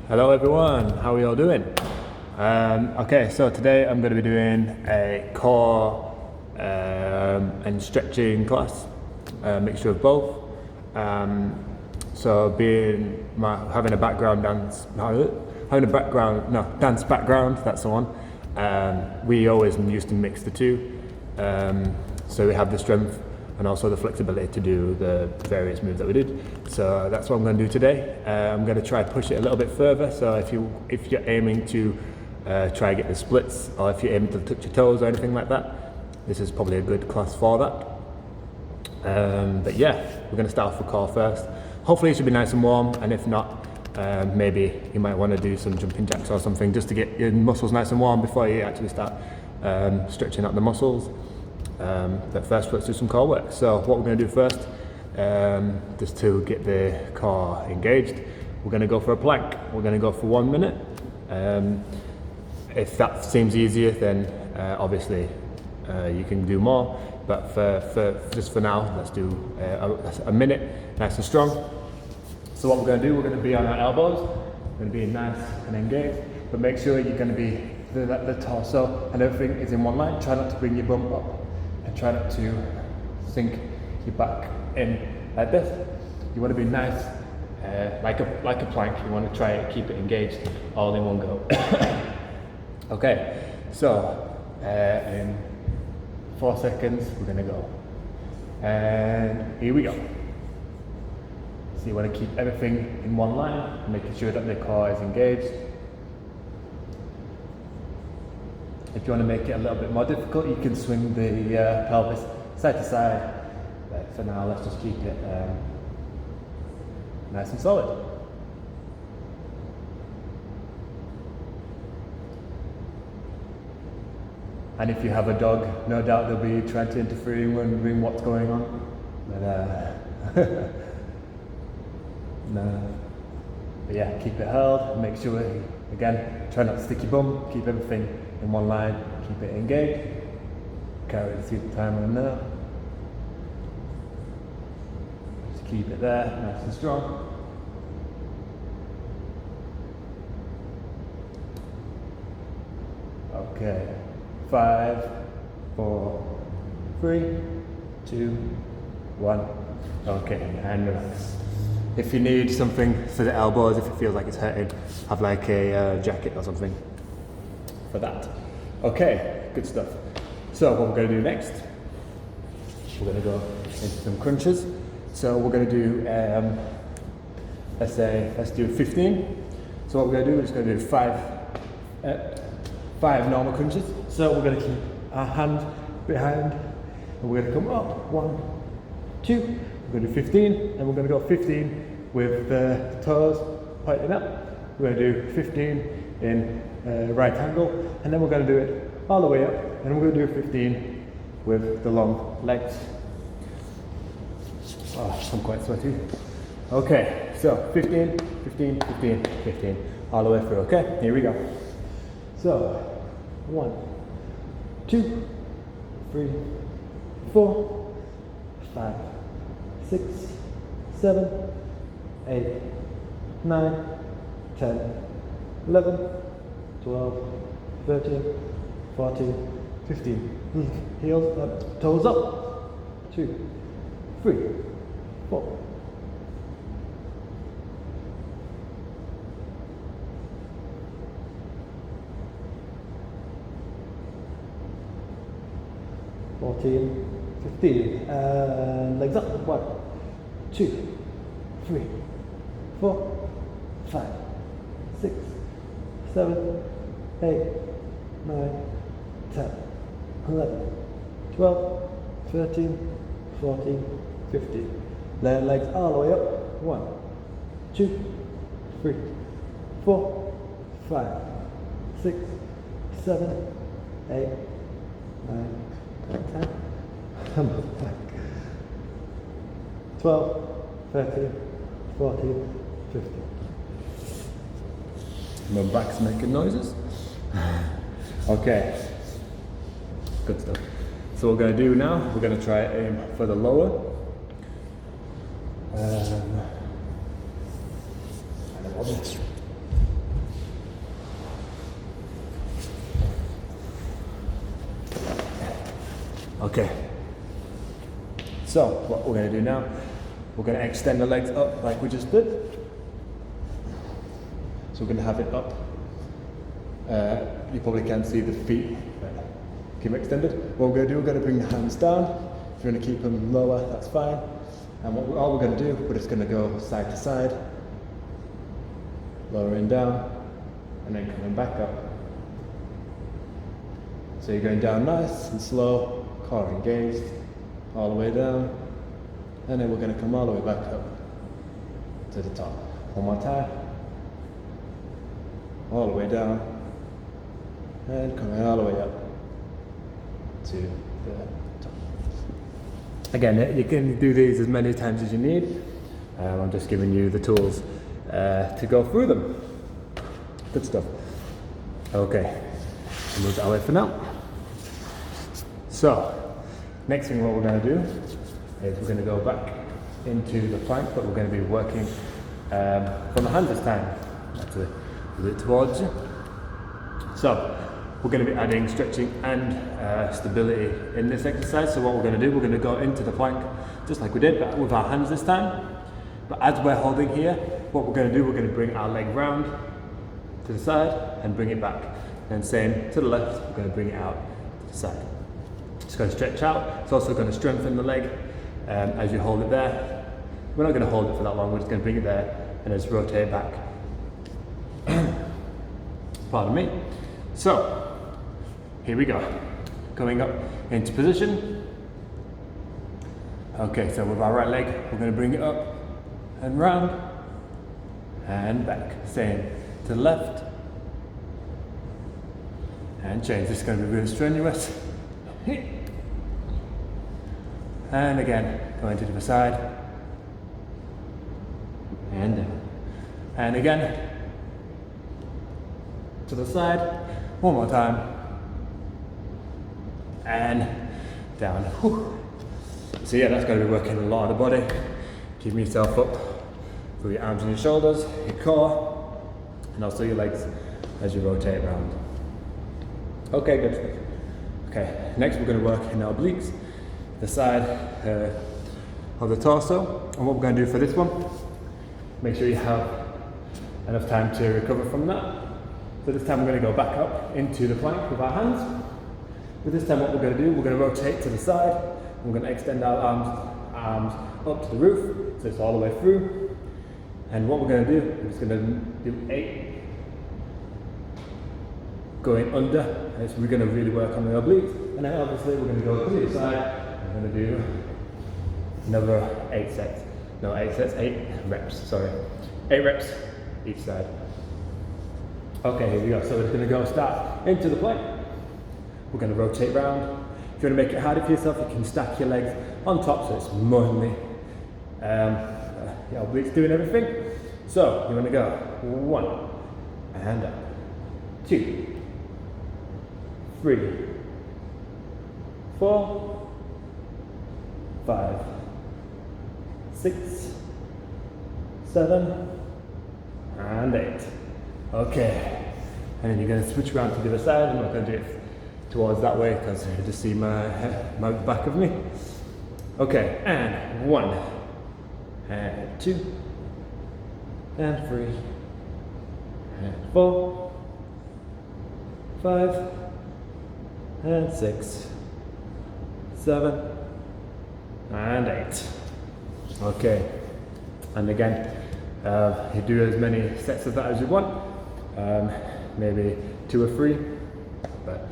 Hello everyone, how are you all doing? Okay, so today I'm going to be doing a core and stretching class, mixture of both. So having a background dance, dance background, that's the one. We always used to mix the two. So we have the strength and also the flexibility to do the various moves that we did. So that's what I'm going to do today. I'm going to try push it a little bit further. So if you're aiming to try and get the splits, or if you're aiming to touch your toes or anything like that, this is probably a good class for that. But yeah, we're going to start off with core first. Hopefully it should be nice and warm, and if not, maybe you might want to do some jumping jacks or something just to get your muscles nice and warm before you actually start stretching out the muscles. But first, let's do some core work. So what we're going to do first, just to get the core engaged, we're going to go for a plank. We're going to go for 1 minute. If that seems easier, then obviously you can do more. But for now, let's do a minute, nice and strong. So what we're going to do, we're going to be on our elbows. We're going to be nice and engaged, but make sure you're going to be the torso and everything is in one line. Try not to bring your bum up. And try not to sink your back in like this. You want to be nice, like a plank. You want to try and keep it engaged all in one go. Okay, so in 4 seconds we're going to go. And here we go. So you want to keep everything in one line, making sure that the core is engaged. If you want to make it a little bit more difficult, you can swing the pelvis side to side. But for now, let's just keep it nice and solid. And if you have a dog, no doubt they'll be trying to interfere and wondering what's going on. But, no. But yeah, keep it held. Make sure, again, try not to stick your bum. Keep everything in one line, keep it engaged. Carry the seat timer in there. Just keep it there, nice and strong. Okay, 5, 4, 3, 2, 1. Okay, and relax. If you need something for the elbows, if it feels like it's hurting, have like a jacket or something for that. Okay, good stuff. So what we're going to do next, we're going to go into some crunches. So we're going to do, let's do 15. So what we're going to do, we're just going to do 5 normal crunches. So we're going to keep our hand behind, and we're going to come up, 1, 2, we're going to do 15, and we're going to go 15 with the toes pointing up. We're going to do 15 in right angle, and then we're going to do it all the way up, and we're going to do 15 with the long legs. Oh, I'm quite sweaty. Okay, so 15, 15, 15, 15, all the way through. Okay, here we go. So 1, 2, 3, 4, 5, 6, 7, 8, 9, 10, 11, 12, 13, 14, 15. Heels up, toes up. 2, 3, 4. And legs up. 1, 2, 3, 4, 5, 6, 7, 8, 9, 10, 11, 12, 13, 14, 15. Legs all the way up. 1, 2, 3, 4, 5, 6, 7, 8, 9, 10. 12, 13, 14, 15. My back's making noises. Okay, good stuff. So what we're going to do now, we're going to try aim for the lower. And then Okay. So what we're going to do now, we're going to extend the legs up like we just did. So we're going to have it up. You probably can't see the feet. Keep them extended. What we're going to do, we're going to bring the hands down. If you want to keep them lower, that's fine. And all we're going to do, we're just going to go side to side, lowering down, and then coming back up. So you're going down nice and slow, core engaged, all the way down, and then we're going to come all the way back up to the top. One more time, all the way down, and coming all the way up to the top. Again, you can do these as many times as you need. I'm just giving you the tools to go through them. Good stuff. Okay, move that away for now. So, next thing what we're going to do is we're going to go back into the plank, but we're going to be working from the hands this time. That's a bit towards you. So, we're going to be adding stretching and stability in this exercise. So what we're going to do, we're going to go into the plank just like we did, but with our hands this time. But as we're holding here, what we're going to do, we're going to bring our leg round to the side and bring it back. And same to the left, we're going to bring it out to the side. It's going to stretch out. It's also going to strengthen the leg as you hold it there. We're not going to hold it for that long, we're just going to bring it there and just rotate back. Pardon me. So, here we go. Coming up into position. Okay, so with our right leg, we're going to bring it up and round and back. Same to the left and change. This is going to be really strenuous. And again, going to the side and down. And again to the side. One more time. And down. Whew. So yeah, that's going to be working a lot of the body. Keeping yourself up through your arms and your shoulders, your core, and also your legs as you rotate around. Okay, good. Okay, next we're going to work in our obliques, the side of the torso. And what we're going to do for this one, make sure you have enough time to recover from that. So this time we're going to go back up into the plank with our hands. But this time what we're going to do, we're going to rotate to the side. We're going to extend our arms up to the roof, so it's all the way through. And what we're going to do, we're just going to do 8 going under. And so we're going to really work on the obliques. And then obviously we're going to go to the side. We're going to do another 8 sets. No, 8 sets, 8 reps, sorry. 8 reps each side. Okay, here we go. So we're just going to go start into the plank. We're going to rotate round. If you want to make it harder for yourself, you can stack your legs on top so it's mainly your obliques doing everything. So you want to go 1 and up, 2, 3, 4, 5, 6, 7, and 8. Okay, and then you're going to switch around to the other side. I'm not going to do it towards that way because you just see my back of me. Okay, and 1, and 2, and 3, and 4, 5, and 6, 7, and 8. Okay, and again, you do as many sets of that as you want. Maybe 2 or 3, but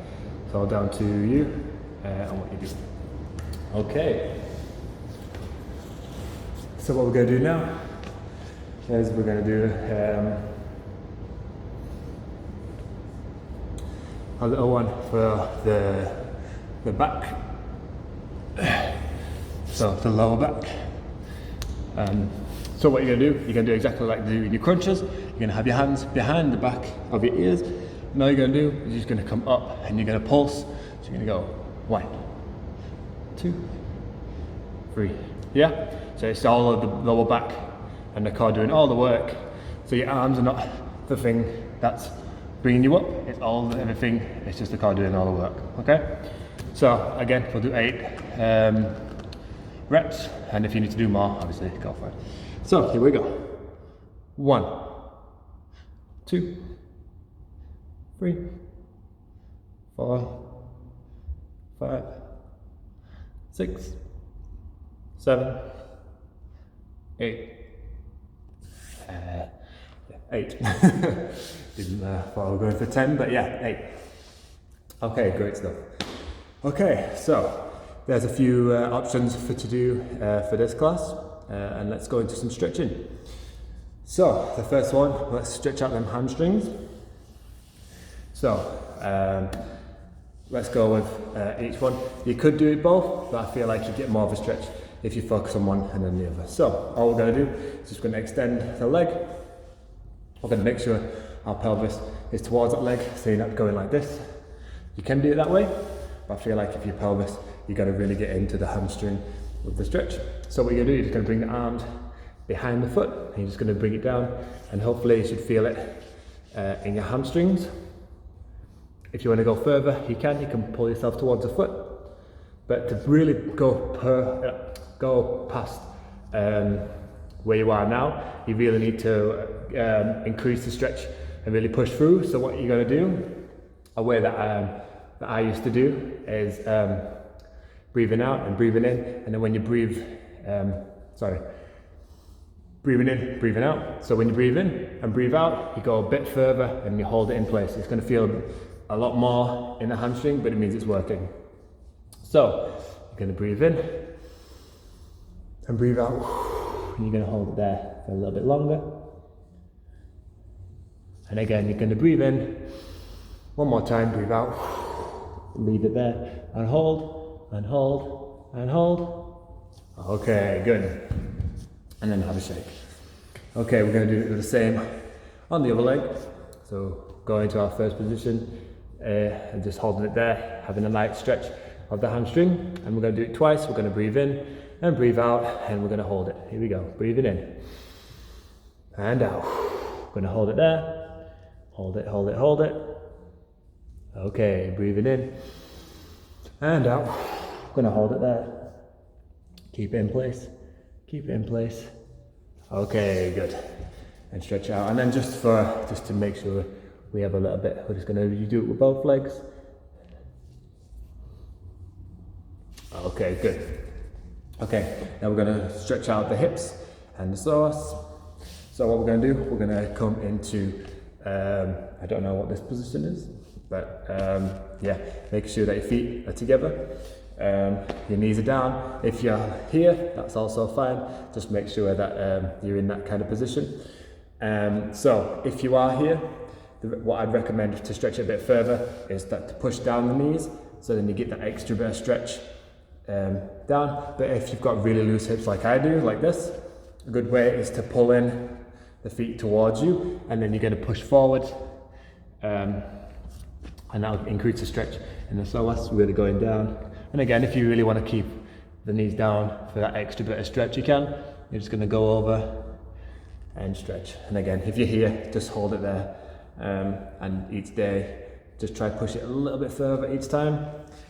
it's all down to you and what you do. Okay. So what we're going to do now is we're going to do a little one for the back. So the lower back. So what you're going to do, you're going to do exactly like you do in your crunches. You're going to have your hands behind the back of your ears. And all you're going to do is you're just going to come up and you're going to pulse. So you're going to go 1, 2, 3. Yeah? So it's all of the lower back and the core doing all the work. So your arms are not the thing that's bringing you up. It's all everything. It's just the core doing all the work. Okay? So again, we'll do 8 reps, and if you need to do more, obviously go for it. So here we go. 1, 2, 3, 4, 5, 6, 7, 8. 8. Didn't thought I was going for 10, but yeah, 8. Okay, great stuff. Okay, so there's a few options to do for this class, and let's go into some stretching. So the first one, let's stretch out them hamstrings. So let's go with each one. You could do it both, but I feel like you get more of a stretch if you focus on one and then the other. So all we're going to do is just going to extend the leg. We're going to make sure our pelvis is towards that leg, so you're not going like this. You can do it that way, but I feel like if your pelvis, you got to really get into the hamstring with the stretch. So what you're going to do, you're just going to bring the arms behind the foot, and you're just going to bring it down, and hopefully you should feel it in your hamstrings. If you want to go further, you can pull yourself towards the foot, but to really go past where you are now, you really need to increase the stretch and really push through. So what you're going to do, a way that I used to do is breathing out and breathing in, and then when you breathe, breathing in, breathing out. So when you breathe in and breathe out, you go a bit further and you hold it in place. It's going to feel a lot more in the hamstring, but it means it's working. So you're going to breathe in and breathe out, and you're going to hold it there for a little bit longer. And again, you're going to breathe in one more time, breathe out, leave it there, and hold, and hold, and hold. Okay, good. And then have a shake. Okay, we're going to do the same on the other leg. So go into our first position and just holding it there, having a light stretch of the hamstring. And we're going to do it twice. We're going to breathe in and breathe out, and we're going to hold it. Here we go, breathing in and out. We're going to hold it there, hold it, hold it, hold it. Okay, breathing in and out. We're going to hold it there. Keep it in place. Keep it in place. Okay, good. And stretch out. And then just to make sure we have a little bit, we're just going to do it with both legs. Okay, good. Okay, now we're going to stretch out the hips and the psoas. So what we're going to do, we're going to come into, I don't know what this position is, but yeah, make sure that your feet are together. Your knees are down. If you're here, that's also fine. Just make sure that you're in that kind of position. So if you are here, what I'd recommend to stretch it a bit further is that to push down the knees, so then you get that extra bit of stretch down. But if you've got really loose hips like I do, like this, a good way is to pull in the feet towards you, and then you're going to push forward, and that'll increase the stretch in the psoas, really going down. And again, if you really want to keep the knees down for that extra bit of stretch, you can. You're just going to go over and stretch. And again, if you're here, just hold it there. And each day, just try to push it a little bit further each time.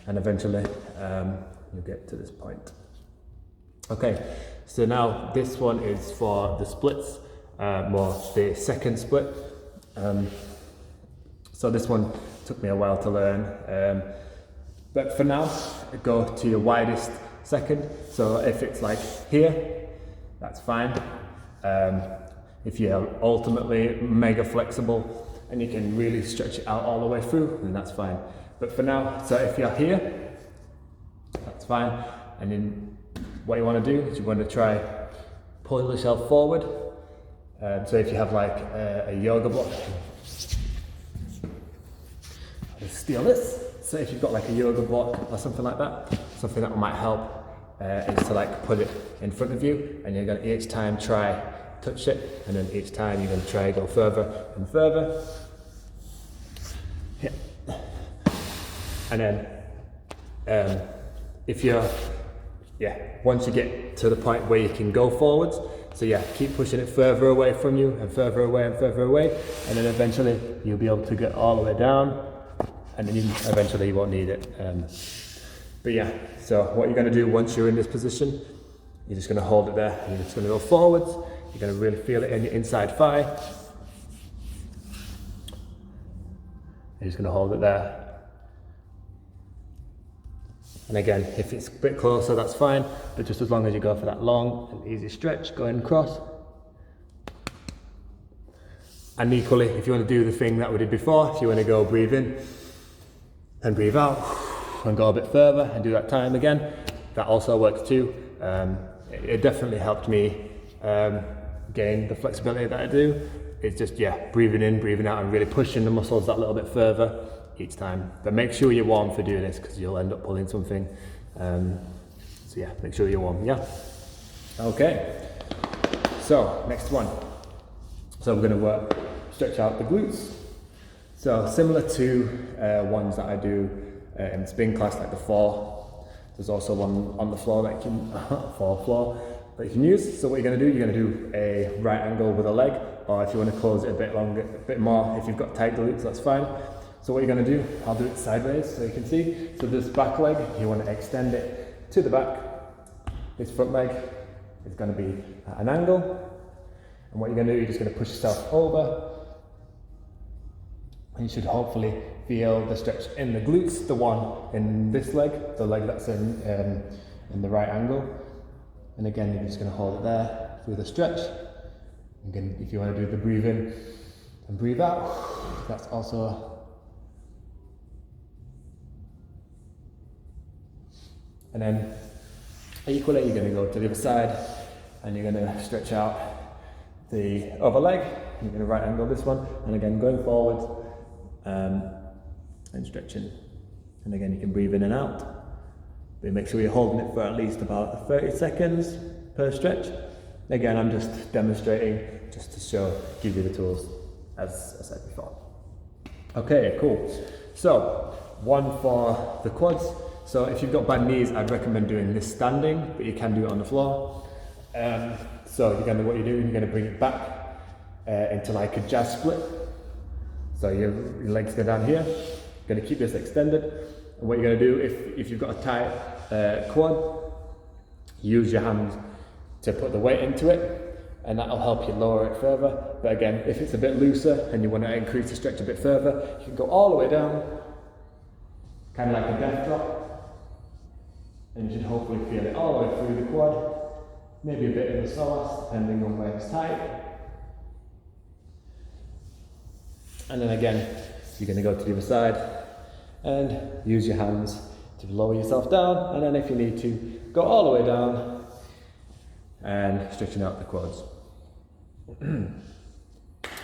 And eventually, you'll get to this point. Okay, so now this one is for the splits, more the second split. So this one took me a while to learn. But for now, go to your widest second. So if it's like here, that's fine. If you're ultimately mega flexible and you can really stretch it out all the way through, then that's fine. But for now, so if you're here, that's fine. And then what you want to do is you want to try pull yourself forward. So if you have like a yoga block, I'll steal this. So if you've got like a yoga block or something like that, something that might help is to like put it in front of you, and you're going to each time try touch it, and then each time you're going to try go further and further. Yeah. And then if you're, once you get to the point where you can go forwards, so yeah, keep pushing it further away from you and further away and further away, and then eventually you'll be able to get all the way down, and then eventually you won't need it. But yeah, so what you're going to do once you're in this position, you're just going to hold it there, and you're just going to go forwards. You're going to really feel it in your inside thigh. You're just going to hold it there. And again, if it's a bit closer, that's fine, but just as long as you go for that long and easy stretch, going across. And equally, if you want to do the thing that we did before, if you want to go breathe in and breathe out and go a bit further and do that time again, that also works too. It definitely helped me gain the flexibility that I do. It's just, yeah, breathing in, breathing out, and really pushing the muscles that little bit further each time. But make sure you're warm for doing this, because you'll end up pulling something. So yeah, make sure you're warm, yeah? Okay, so next one. So we're going to stretch out the glutes. So similar to ones that I do in spin class, like the floor, there's also one on the floor that you can, that you can use. So what you're going to do, you're going to do a right angle with a leg, or if you want to close it a bit longer, a bit more, if you've got tight glutes, that's fine. So what you're going to do, I'll do it sideways so you can see. So this back leg, you want to extend it to the back. This front leg is going to be at an angle. And what you're going to do, you're just going to push yourself over. And you should hopefully feel the stretch in the glutes, the one in this leg, the leg that's in the right angle. And again, you're just going to hold it there through the stretch. Again, if you want to do the breathe in and breathe out, that's also. And then equally, you're going to go to the other side and you're going to stretch out the other leg. You're going to right angle this one, and again going forward and stretching. And again, you can breathe in and out. But make sure you're holding it for at least about 30 seconds per stretch. Again, I'm just demonstrating just to give you the tools as I said before. Okay, cool. So one for the quads. So if you've got bad knees, I'd recommend doing this standing, but you can do it on the floor. So you're going to, what you're doing, you're going to bring it back into like a jazz split. So your legs go down here. You're going to keep this extended. And what you're going to do, if you've got a tight quad, use your hands to put the weight into it, and that'll help you lower it further. But again, if it's a bit looser and you want to increase the stretch a bit further, you can go all the way down, kind of like a death drop. And you should hopefully feel it all the way through the quad, maybe a bit in the psoas, depending on where it's tight. And then again, you're going to go to the other side and use your hands to lower yourself down, and then if you need to, go all the way down and stretching out the quads.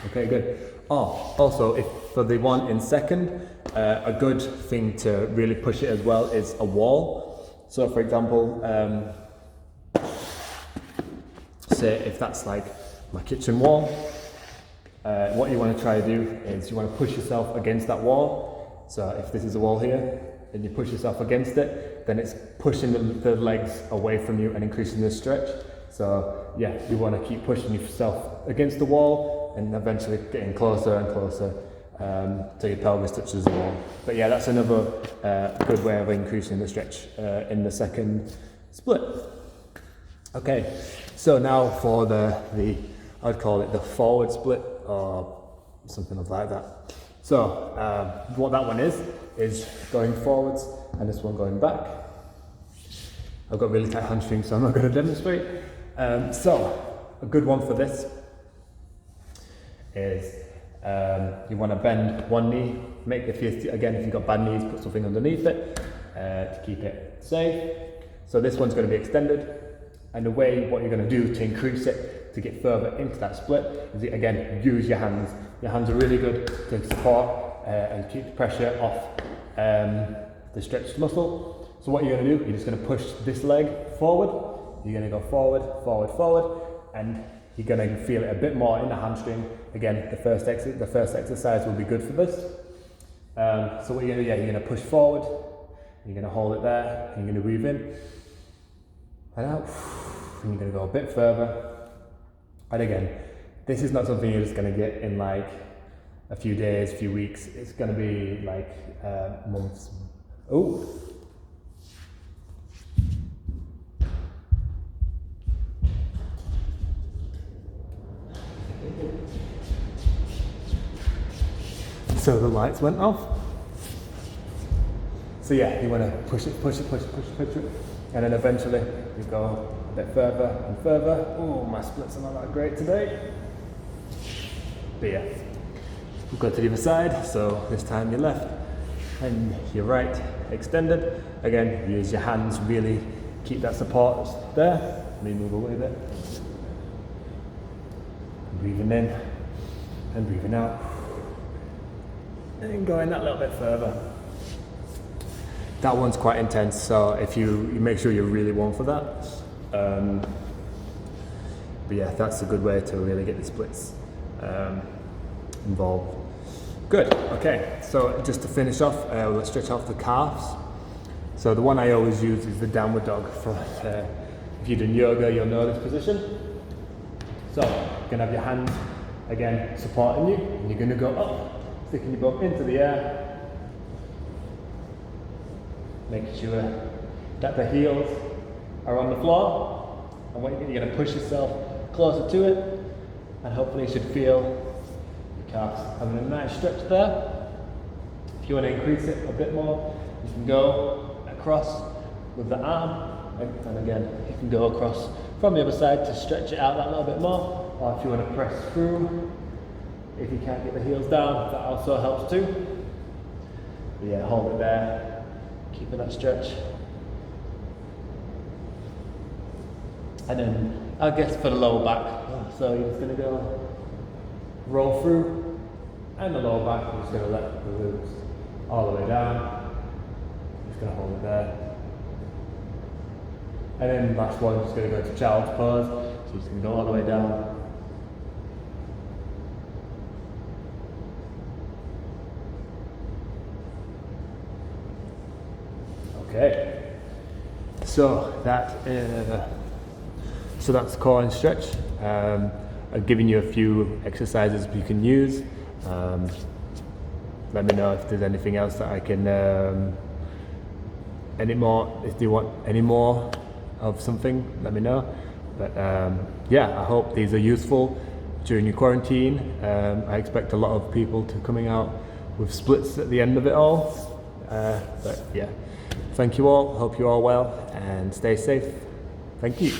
Okay, good. Oh, also, if for the one in second, a good thing to really push it as well is a wall. So for example, say if that's like my kitchen wall, what you want to try to do is you want to push yourself against that wall. So if this is a wall here, and you push yourself against it, then it's pushing the legs away from you and increasing the stretch. So yeah, you want to keep pushing yourself against the wall and eventually getting closer and closer till your pelvis touches the wall. But yeah, that's another good way of increasing the stretch in the second split. Okay, so now for the I'd call it the forward split or something like that. So what that one is going forwards and this one going back. I've got really tight hamstrings, so I'm not going to demonstrate. So a good one for this is you want to bend one knee. If you've got bad knees, put something underneath it to keep it safe. So this one's going to be extended, and the way what you're going to do to increase it to get further into that split is again use your hands. Your hands are really good to support and keep the pressure off the stretched muscle. So what you're going to do, you're just going to push this leg forward. You're going to go forward, forward, forward, and you're going to feel it a bit more in the hamstring. Again, the first exercise will be good for this. So what you're going to do, you're going to push forward, you're going to hold it there, and you're going to breathe in and out, and you're going to go a bit further. And again, this is not something you're just going to get in like a few days, few weeks. It's going to be like months. Oh, So the lights went off. So yeah, you want to push it, and then eventually you go a bit further and further. Oh, my splits are not that great today. But yeah, we'll go to the other side. So this time your left and your right extended. Again, use your hands, really keep that support there. Let me move away a bit. Breathing in and breathing out. And then going that little bit further. That one's quite intense, so if you make sure you're really warm for that. But yeah, that's a good way to really get the splits involved. Good, okay, so just to finish off, let's stretch off the calves. So the one I always use is the downward dog. If you've done yoga, you'll know this position. So you're gonna have your hands, again, supporting you, and you're gonna go up, sticking your bum into the air, making sure that the heels are on the floor, and what you're going to push yourself closer to it, and hopefully you should feel your calves having a nice stretch there. If you want to increase it a bit more, you can go across with the arm, and again you can go across from the other side to stretch it out that little bit more, or if you want to press through, if you can't get the heels down, that also helps too. But yeah, hold it there. Keeping that stretch. And then, I guess for the lower back, so you're just going to go roll through, and the lower back, you're just going to let the glutes all the way down. Just going to hold it there. And then last one, just going to go to child's pose, so you're just going to go all the way down. Okay, so that's core and stretch. I've given you a few exercises you can use. Let me know if there's anything else that I can, if you want any more of something, let me know. But yeah, I hope these are useful during your quarantine. I expect a lot of people to coming out with splits at the end of it all. But yeah. Thank you all, hope you're all well, and stay safe. Thank you.